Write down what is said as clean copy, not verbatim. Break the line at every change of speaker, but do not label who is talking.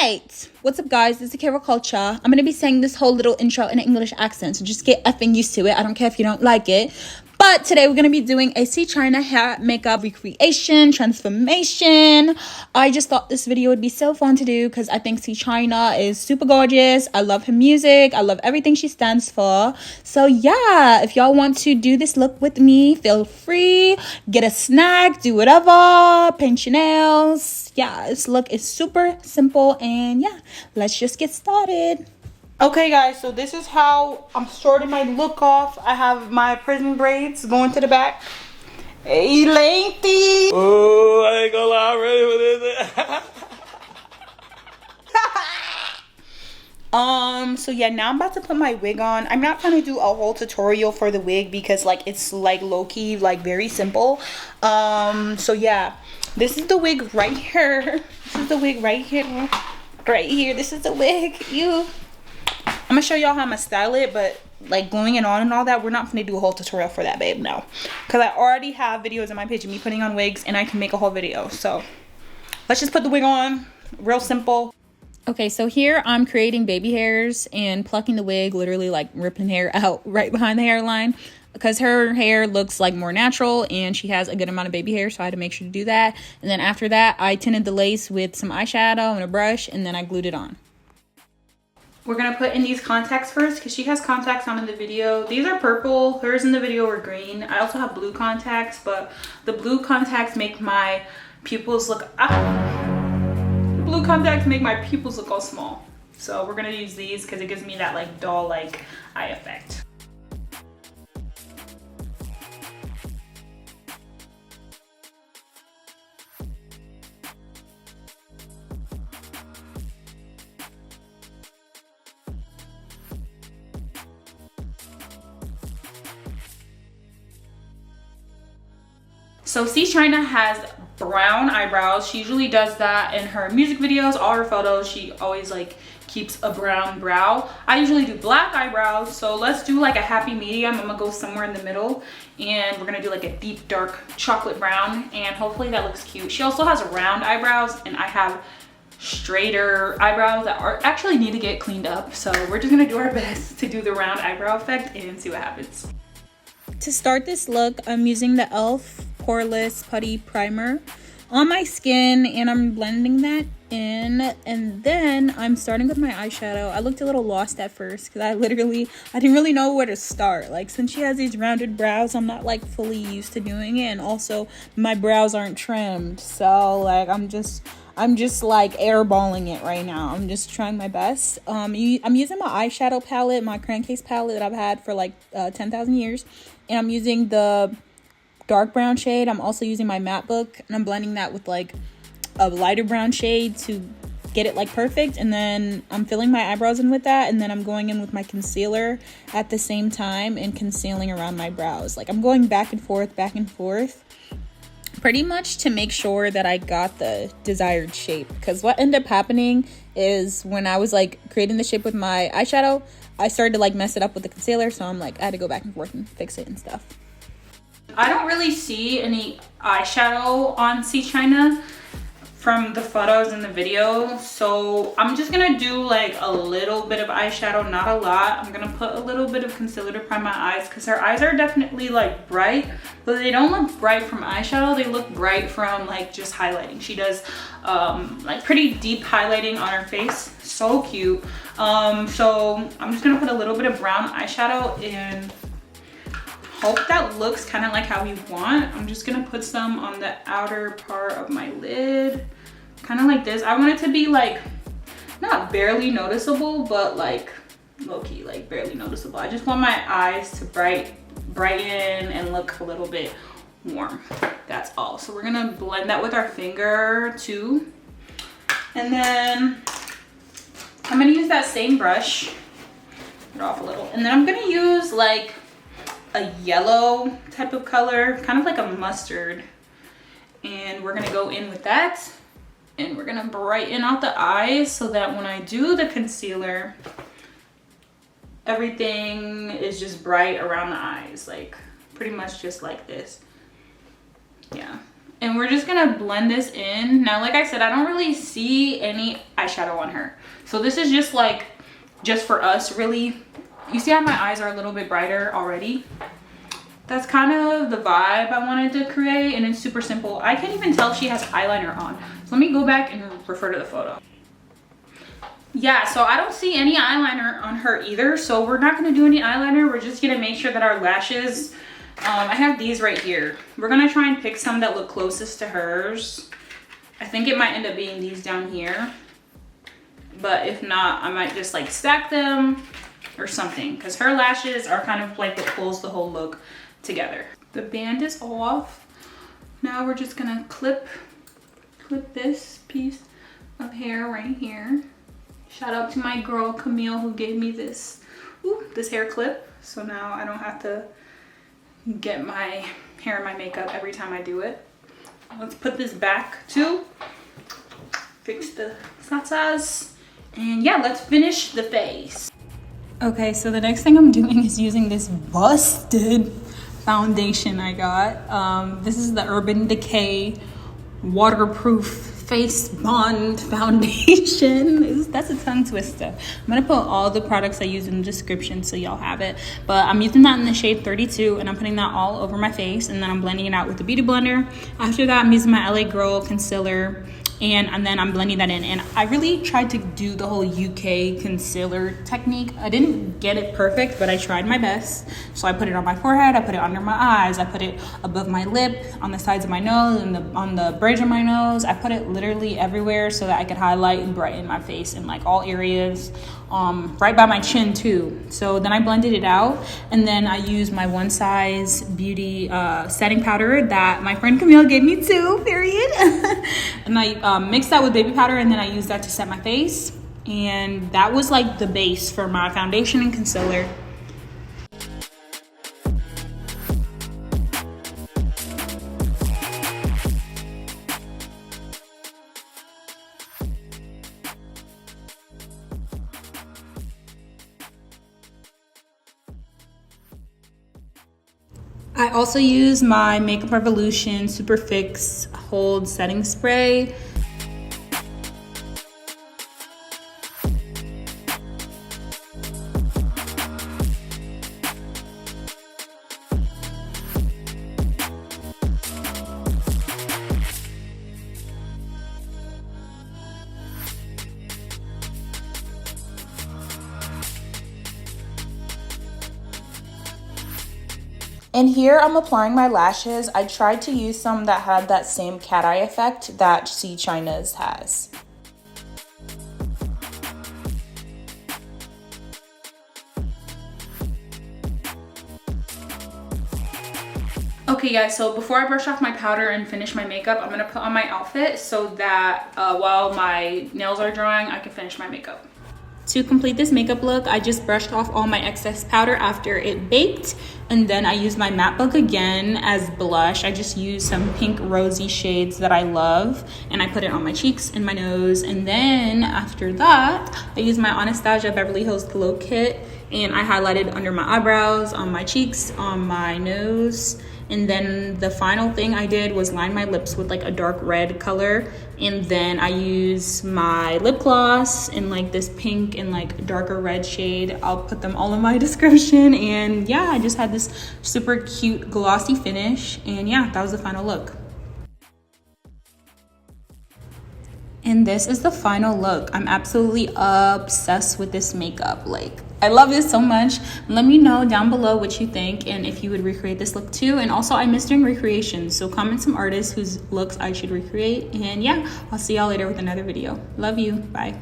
Alright, what's up guys, this is Carol Culture. I'm going to be saying this whole little intro in an English accent, so just get effing used to it. I don't care if you don't like it. But today we're going to be doing a Ceechynaa hair makeup recreation, transformation. I just thought this video would be so fun to do because I think Ceechynaa is super gorgeous. I love her music. I love everything she stands for. So yeah, if y'all want to do this look with me, feel free. Get a snack, do whatever, paint your nails. Yeah, this look is super simple and yeah, let's just get started.
Okay guys, so this is how I'm starting my look off. I have my prison braids going to the back. Hey lengthy.
Oh, I ain't gonna lie, I'm ready for this.
So yeah, now I'm about to put my wig on. I'm not gonna do a whole tutorial for the wig because like it's like low-key, like very simple. So yeah, this is the wig right here. This is the wig right here. Right here, this is the wig. I'm gonna show y'all how I'm gonna style it, but like gluing it on and all that, we're not gonna do a whole tutorial for that, babe. No, because I already have videos on my page of me putting on wigs and I can make a whole video. So let's just put the wig on. Real simple.
Okay, so here I'm creating baby hairs and plucking the wig, literally like ripping hair out right behind the hairline because her hair looks like more natural and she has a good amount of baby hair, so I had to make sure to do that. And then after that, I tinted the lace with some eyeshadow and a brush, and then I glued it on.
We're gonna put in these contacts first because she has contacts on in the video. These are purple, hers in the video were green. I also have blue contacts, but the blue contacts make my pupils look, the blue contacts make my pupils look all small. So we're gonna use these because it gives me that like doll like eye effect. So Ceechynaa has brown eyebrows. She usually does that in her music videos, all her photos. She always like keeps a brown brow. I usually do black eyebrows, so let's do like a happy medium. I'm gonna go somewhere in the middle and we're gonna do like a deep dark chocolate brown, and hopefully that looks cute. She also has round eyebrows and I have straighter eyebrows that are actually need to get cleaned up. So we're just gonna do our best to do the round eyebrow effect and see what happens.
To start this look, I'm using the e.l.f. Poreless Putty Primer on my skin and I'm blending that in, and then I'm starting with my eyeshadow. I looked a little lost at first because I didn't really know where to start. Like, since she has these rounded brows, I'm not like fully used to doing it, and also my brows aren't trimmed, so like I'm just like airballing it right now. I'm just trying my best. I'm using my eyeshadow palette, my crankcase palette that I've had for like 10,000 years, and I'm using the dark brown shade. I'm also using my matte book and I'm blending that with like a lighter brown shade to get it like perfect, and then I'm filling my eyebrows in with that, and then I'm going in with my concealer at the same time and concealing around my brows. Like, I'm going back and forth pretty much to make sure that I got the desired shape, because what ended up happening is when I was like creating the shape with my eyeshadow, I started to like mess it up with the concealer, so I'm like I had to go back and forth and fix it and stuff.
I don't really see any eyeshadow on Ceechynaa from the photos in the video, so I'm just gonna do like a little bit of eyeshadow, not a lot. I'm gonna put a little bit of concealer to prime my eyes because her eyes are definitely like bright, but they don't look bright from eyeshadow. They look bright from like just highlighting. She does like pretty deep highlighting on her face, so cute. So I'm just gonna put a little bit of brown eyeshadow and hope that looks kind of like how we want. I'm just gonna put some on the outer part of my lid, kind of like this. I want it to be like not barely noticeable, but like low-key, like barely noticeable. I just want my eyes to brighten and look a little bit warm. That's all. So we're gonna blend that with our finger too, and then I'm gonna use that same brush, get it off a little, and then I'm gonna use like a yellow type of color, kind of like a mustard, and we're gonna go in with that and we're gonna brighten out the eyes so that when I do the concealer, everything is just bright around the eyes, like pretty much just like this. Yeah, And we're just gonna blend this in. Now, like I said, I don't really see any eyeshadow on her. So this is just like, just for us, really. You see how my eyes are a little bit brighter already? That's kind of the vibe I wanted to create, and it's super simple. I can't even tell if she has eyeliner on. So let me go back and refer to the photo. Yeah, so I don't see any eyeliner on her either. So we're not gonna do any eyeliner. We're just gonna make sure that our lashes, I have these right here. We're gonna try and pick some that look closest to hers. I think it might end up being these down here. But if not, I might just like stack them or something, because her lashes are kind of like what pulls the whole look together. The band is off. Now we're just gonna clip this piece of hair right here. Shout out to my girl Camille who gave me this hair clip, so now I don't have to get my hair in my makeup every time I do it. Let's put this back too, fix the satsas, and yeah, let's finish the face. Okay, so the next thing I'm doing is using this busted foundation I got. This is the Urban Decay waterproof face bond foundation. That's a tongue twister. I'm gonna put all the products I use in the description so y'all have it, but I'm using that in the shade 32, and I'm putting that all over my face, and then I'm blending it out with the beauty blender. After that, I'm using my LA Girl concealer, and then I'm blending that in. And I really tried to do the whole UK concealer technique. I didn't get it perfect, but I tried my best. So I put it on my forehead, I put it under my eyes, I put it above my lip, on the sides of my nose, and on the bridge of my nose. I put it literally everywhere so that I could highlight and brighten my face in like all areas, right by my chin too. So then I blended it out, and then I used my One Size Beauty setting powder that my friend Camille gave me too, period. And I mixed that with baby powder, and then I used that to set my face. And that was like the base for my foundation and concealer. I also use my Makeup Revolution Super Fix Hold Setting Spray. And here I'm applying my lashes. I tried to use some that had that same cat eye effect that Ceechynaa's has. Okay guys, so before I brush off my powder and finish my makeup, I'm gonna put on my outfit so that while my nails are drying, I can finish my makeup. To complete this makeup look, I just brushed off all my excess powder after it baked, and then I used my matte book again as blush. I just used some pink rosy shades that I love, and I put it on my cheeks and my nose. And then after that, I used my Anastasia Beverly Hills Glow Kit, and I highlighted under my eyebrows, on my cheeks, on my nose. And then the final thing I did was line my lips with like a dark red color. And then I use my lip gloss in like this pink and like darker red shade. I'll put them all in my description. And yeah, I just had this super cute glossy finish. And yeah, that was the final look. And this is the final look. I'm absolutely obsessed with this makeup. Like, I love this so much. Let me know down below what you think and if you would recreate this look too. And also, I miss doing recreations, so comment some artists whose looks I should recreate. And yeah, I'll see y'all later with another video. Love you. Bye.